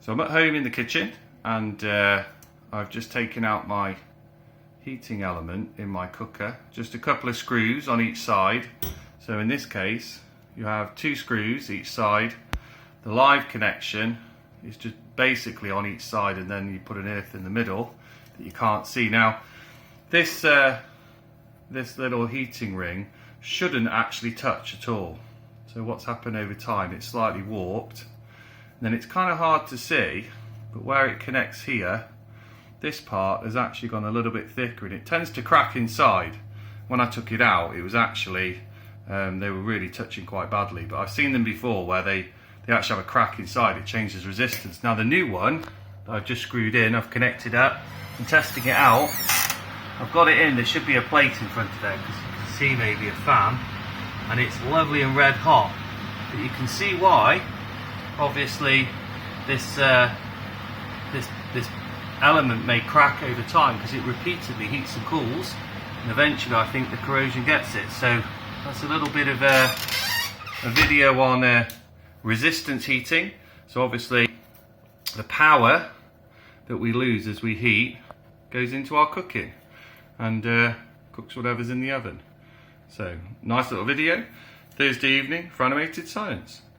So I'm at home in the kitchen, and I've just taken out my heating element in my cooker. Just a couple of screws on each side. So in this case, you have 2 screws each side. The live connection is just basically on each side, and then you put an earth in the middle that you can't see. Now, this little heating ring shouldn't actually touch at all. So what's happened over time, it's slightly warped. And then it's kind of hard to see, but where it connects here, this part has actually gone a little bit thicker, and it tends to crack inside. When I took it out, it was actually, they were really touching quite badly, but I've seen them before where they actually have a crack inside. It changes resistance. Now the new one that I've just screwed in, I've connected up and testing it out. I've got it in, there should be a plate in front of there, because you can see maybe a fan, and it's lovely and red hot. But you can see why. Obviously this element may crack over time, because it repeatedly heats and cools, and eventually I think the corrosion gets it. So that's a little bit of a video on resistance heating. So obviously the power that we lose as we heat goes into our cooking and cooks whatever's in the oven. So nice little video, Thursday evening for Animated Science.